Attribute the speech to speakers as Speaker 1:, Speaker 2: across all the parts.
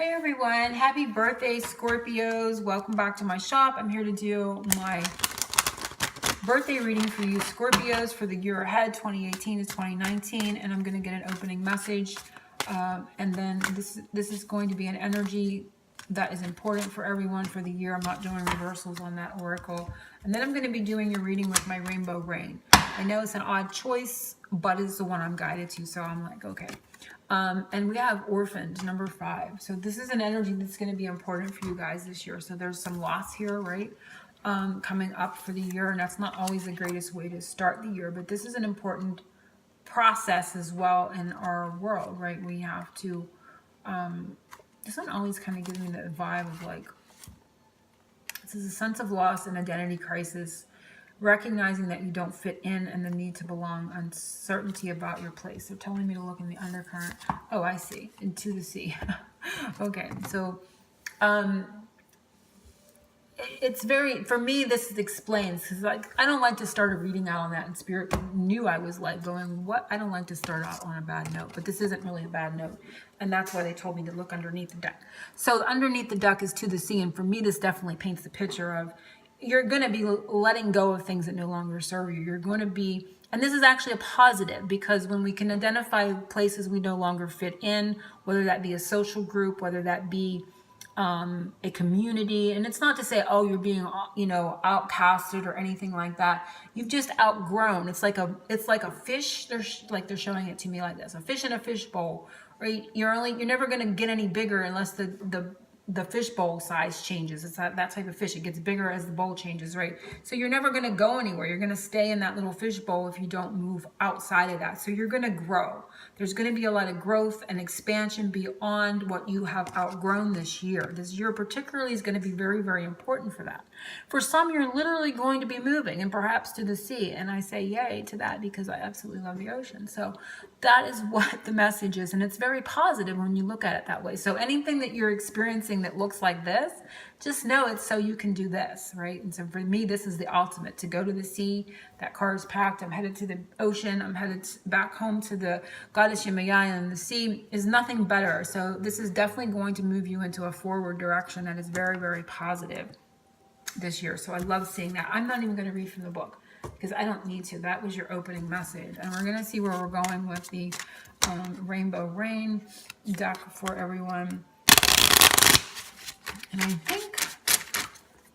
Speaker 1: Hi everyone, happy birthday Scorpios. Welcome back to my shop. I'm here to do my birthday reading for you Scorpios for the year ahead, 2018 to 2019, and I'm going to get an opening message. And then this is going to be an energy that is important for everyone for the year. I'm not doing reversals on that oracle. And then I'm going to be doing your reading with my rainbow rain. I know it's an odd choice, but it's the one I'm guided to, so I'm like, okay. And we have orphaned, number 5. So this is an energy that's going to be important for you guys this year. So there's some loss here, right? Coming up for the year, and that's not always the greatest way to start the year, but this is an important process as well in our world, right? We have to, this one always kind of gives me the vibe of like, this is a sense of loss and identity crisis, recognizing that you don't fit in and the need to belong, uncertainty about your place. They're telling me to look in the undercurrent. Oh, I see. Into the sea. Okay, so it's very, for me, this explains, because like I don't like to start a reading out on that, and Spirit knew I was like going, what? I don't like to start out on a bad note, but this isn't really a bad note, and that's why they told me to look underneath the duck. So underneath the duck is to the sea, and for me this definitely paints the picture of you're going to be letting go of things that no longer serve you. You're going to be, and this is actually a positive, because when we can identify places we no longer fit in, whether that be a social group, whether that be a community, and it's not to say, oh, you're being, outcasted or anything like that. You've just outgrown. It's like a fish. They're showing it to me like this: a fish in a fish bowl, right? You're never going to get any bigger unless the fish bowl size changes. It's that type of fish. It gets bigger as the bowl changes, right? So you're never going to go anywhere. You're going to stay in that little fish bowl if you don't move outside of that. So you're going to grow. There's going to be a lot of growth and expansion beyond what you have outgrown this year. This year particularly is going to be very, very important for that. For some, you're literally going to be moving, and perhaps to the sea. And I say yay to that because I absolutely love the ocean. So that is what the message is. And it's very positive when you look at it that way. So anything that you're experiencing that looks like this, just know it's so you can do this, right? And so for me, this is the ultimate: to go to the sea. That car is packed. I'm headed to the ocean. I'm headed back home to the goddess Yemayaya, and the sea is nothing better. So this is definitely going to move you into a forward direction that is very, very positive this year. So I love seeing that. I'm not even going to read from the book because I don't need to. That was your opening message. And we're going to see where we're going with the Rainbow Rain deck for everyone. And I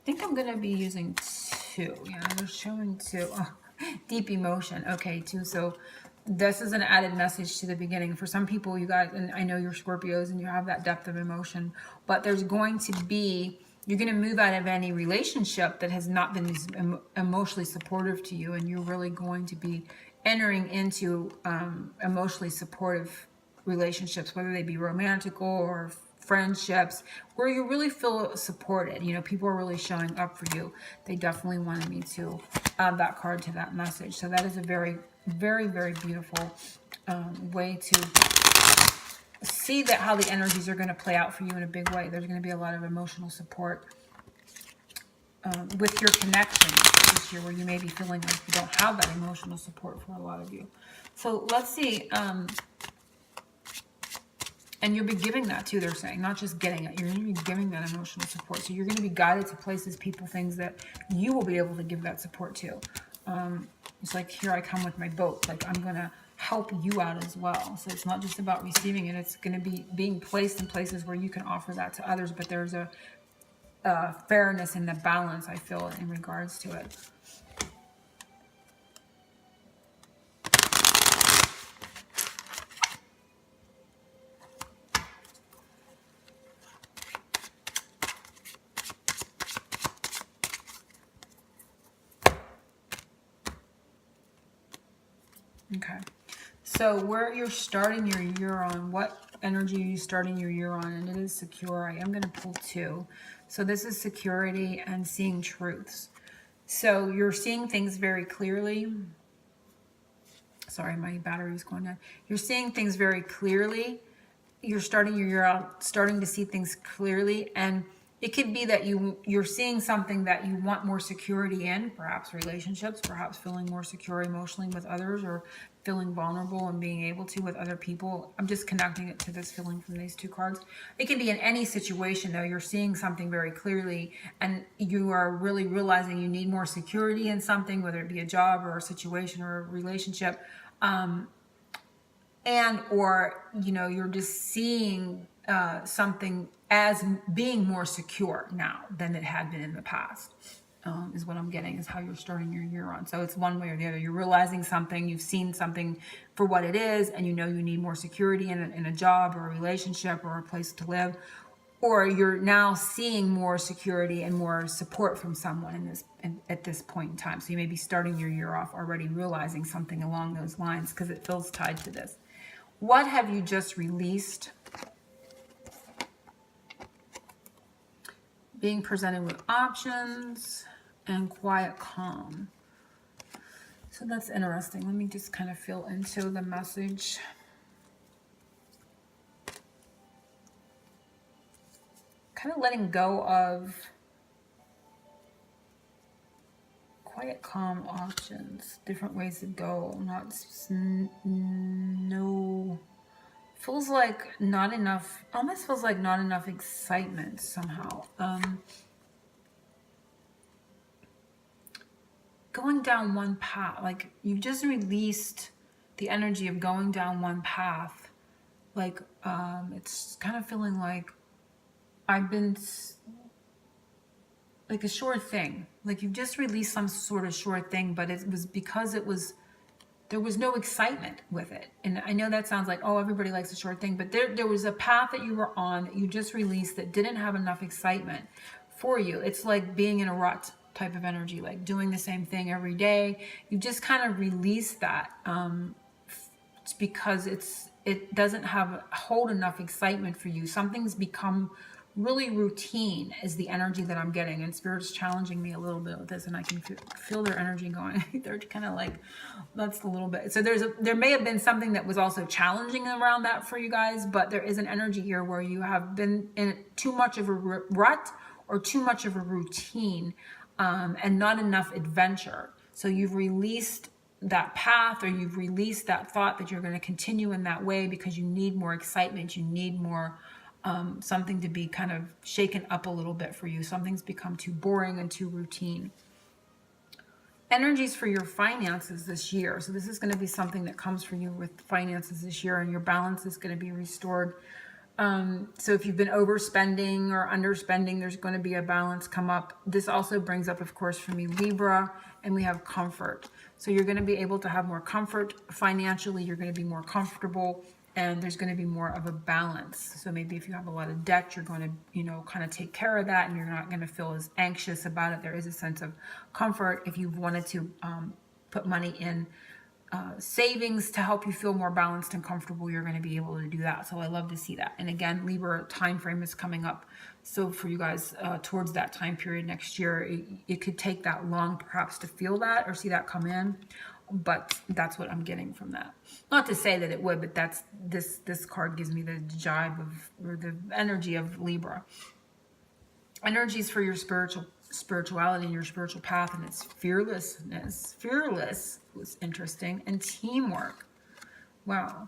Speaker 1: think I'm going to be using 2. Yeah, they're showing 2. Oh, deep emotion. Okay, 2. So this is an added message to the beginning. For some people, you guys, and I know you're Scorpios and you have that depth of emotion, but there's going to be, you're going to move out of any relationship that has not been emotionally supportive to you, and you're really going to be entering into emotionally supportive relationships, whether they be romantical or friendships, where you really feel supported. People are really showing up for you. They definitely wanted me to add that card to that message. So that is a very, very, very beautiful way to see that how the energies are going to play out for you in a big way. There's going to be a lot of emotional support with your connections this year, where you may be feeling like you don't have that emotional support for a lot of you. So let's see. And you'll be giving that too, they're saying, not just getting it. You're going to be giving that emotional support. So you're going to be guided to places, people, things that you will be able to give that support to. It's like, here I come with my boat. Like, I'm going to help you out as well. So it's not just about receiving it. It's going to be being placed in places where you can offer that to others. But there's a fairness and the balance, I feel, in regards to it. Okay, so where you're starting your year on, what energy are you starting your year on? And it is secure. I am going to pull 2. So this is security and seeing truths. So you're seeing things very clearly. Sorry, my battery's going down. You're seeing things very clearly. You're starting your year out, starting to see things clearly, and It could be that you're seeing something that you want more security in, perhaps relationships, perhaps feeling more secure emotionally with others, or feeling vulnerable and being able to with other people. I'm just connecting it to this feeling from these two cards. It can be in any situation, though. You're seeing something very clearly, and you are really realizing you need more security in something, whether it be a job or a situation or a relationship. And or you're just seeing something as being more secure now than it had been in the past, is what I'm getting, is how you're starting your year on. So it's one way or the other. You're realizing something, you've seen something for what it is, and you need more security in a job or a relationship or a place to live, or you're now seeing more security and more support from someone at this point in time. So you may be starting your year off already realizing something along those lines, because it feels tied to this. What have you just released? Being presented with options and quiet calm. So that's interesting. Let me just kind of feel into the message. Kind of letting go of quiet, calm options, different ways to go. Feels like not enough, almost feels like not enough excitement somehow. Going down one path, like you've just released the energy of going down one path. Like, it's kind of feeling like I've been like a sure thing. Like you've just released some sort of sure thing, but it was because there was no excitement with it. And I know that sounds like, oh, everybody likes a short thing, but there was a path that you were on that you just released that didn't have enough excitement for you. It's like being in a rut type of energy, like doing the same thing every day. You just kind of release that. It's because it doesn't hold enough excitement for you. Something's become really routine is the energy that I'm getting, and Spirit's challenging me a little bit with this, and I can feel their energy going. They're kind of like, that's a little bit. So there may have been something that was also challenging around that for you guys, but there is an energy here where you have been in too much of a rut or too much of a routine, and not enough adventure. So you've released that path, or you've released that thought that you're going to continue in that way because you need more excitement, you need more something to be kind of shaken up a little bit for you. Something's become too boring and too routine. Energies for your finances this year. So this is going to be something that comes for you with finances this year, and your balance is going to be restored. So if you've been overspending or underspending, there's going to be a balance come up. This also brings up, of course, for me, Libra, and we have comfort. So you're going to be able to have more comfort financially. You're going to be more comfortable, and there's going to be more of a balance. So maybe if you have a lot of debt, you're going to, kind of take care of that, and you're not going to feel as anxious about it. There is a sense of comfort. If you've wanted to put money in savings to help you feel more balanced and comfortable, you're going to be able to do that. So I love to see that. And again, Libra time frame is coming up. So for you guys, towards that time period next year, it could take that long perhaps to feel that or see that come in. But that's what I'm getting from that. Not to say that it would, but that's this card gives me the jibe of, or the energy of Libra. Energies for your spirituality and your spiritual path, and it's fearlessness. Fearless was interesting, and teamwork. Wow.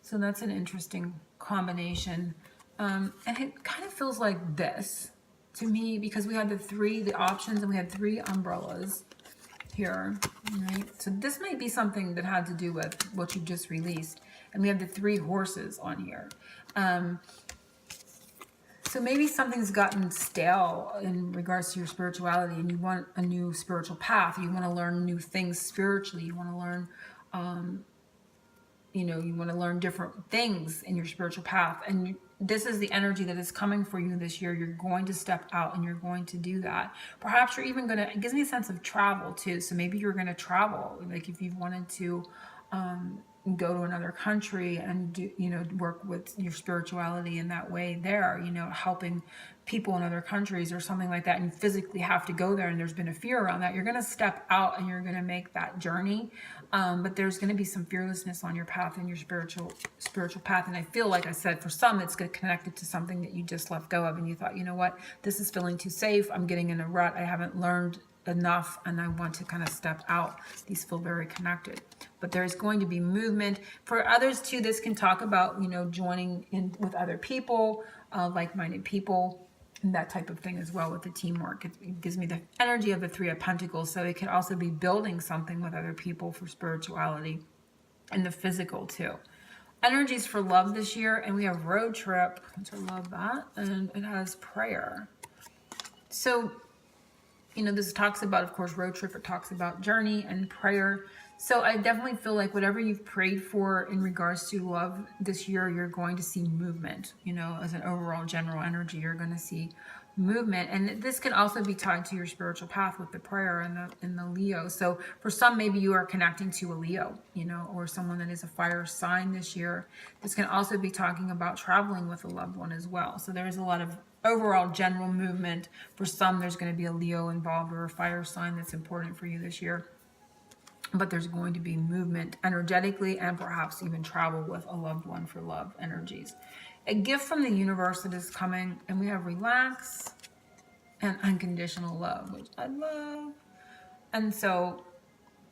Speaker 1: So that's an interesting combination. And it kind of feels like this to me, because we had the options, and we had 3 umbrellas here, right? So this might be something that had to do with what you just released. And we have the 3 horses on here. So maybe something's gotten stale in regards to your spirituality, and you want a new spiritual path. You want to learn new things spiritually. You want to learn, you want to learn different things in your spiritual path. And this is the energy that is coming for you this year. You're going to step out, and you're going to do that. Perhaps you're even going to, it gives me a sense of travel too. So maybe you're going to travel. Like if you've wanted to, go to another country and do, work with your spirituality in that way there, helping people in other countries or something like that, and you physically have to go there and there's been a fear around that, you're going to step out and you're going to make that journey. But there's going to be some fearlessness on your path and your spiritual path. And I feel like I said, for some, it's connected to something that you just let go of and you thought, you know what, this is feeling too safe. I'm getting in a rut. I haven't learned enough and I want to kind of step out. These feel very connected, but there's going to be movement. For others too, this can talk about, joining in with other people, like-minded people, and that type of thing as well with the teamwork. It gives me the energy of the Three of Pentacles. So it can also be building something with other people for spirituality and the physical too. Energies for love this year, and we have road trip, which I love that, and it has prayer. So this talks about, of course, road trip. It talks about journey and prayer. So I definitely feel like whatever you've prayed for in regards to love this year, you're going to see movement. As an overall general energy, you're going to see movement. And this can also be tied to your spiritual path with the prayer and the Leo. So for some, maybe you are connecting to a Leo, or someone that is a fire sign this year. This can also be talking about traveling with a loved one as well. So there's a lot of overall general movement. For some, there's going to be a Leo involved or a fire sign that's important for you this year. But there's going to be movement energetically and perhaps even travel with a loved one for love energies. A gift from the universe that is coming, and we have relax and unconditional love, which I love. And so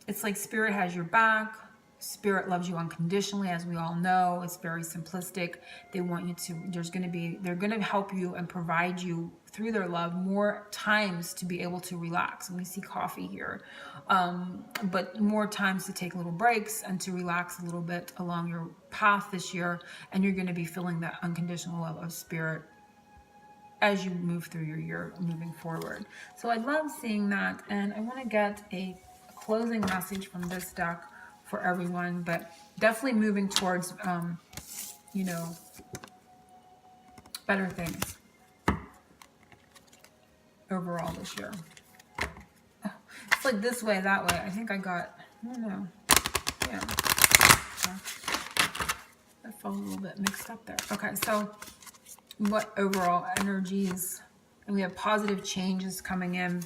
Speaker 1: it's like Spirit has your back. Spirit loves you unconditionally, as we all know. It's very simplistic. They want you to, they're going to help you and provide you through their love more times to be able to relax. And we see coffee here, but more times to take little breaks and to relax a little bit along your path this year. And you're going to be feeling that unconditional love of Spirit as you move through your year moving forward. So I love seeing that. And I want to get a closing message from this deck for everyone, but definitely moving towards, better things overall this year. It's like this way, that way. I think I don't know. Yeah. I felt a little bit mixed up there. Okay, so what overall energies, and we have positive changes coming in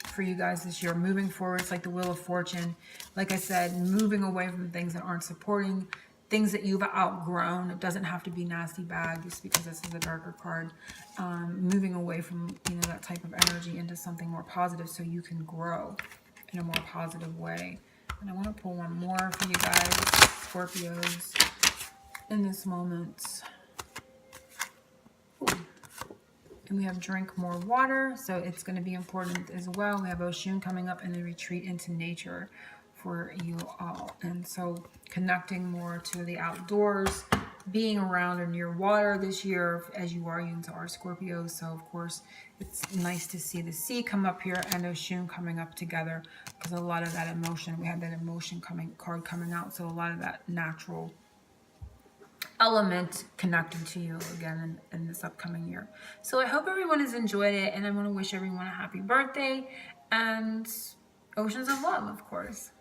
Speaker 1: for you guys this year, moving forward. It's like the Wheel of Fortune. Like I said, moving away from things that aren't supporting, things that you've outgrown. It doesn't have to be nasty bad, just because this is a darker card. Moving away from that type of energy into something more positive, so you can grow in a more positive way. And I want to pull one more for you guys, Scorpios, in this moment. Ooh. And we have drink more water, so it's going to be important as well. We have Oshun coming up and the retreat into nature for you all. And so connecting more to the outdoors, being around or near water this year, as you are Scorpio. So of course, it's nice to see the sea come up here and Oshun coming up together, because a lot of that emotion, we had that emotion card coming out. So a lot of that natural element connected to you again in this upcoming year. So I hope everyone has enjoyed it, and I want to wish everyone a happy birthday and oceans of love, of course.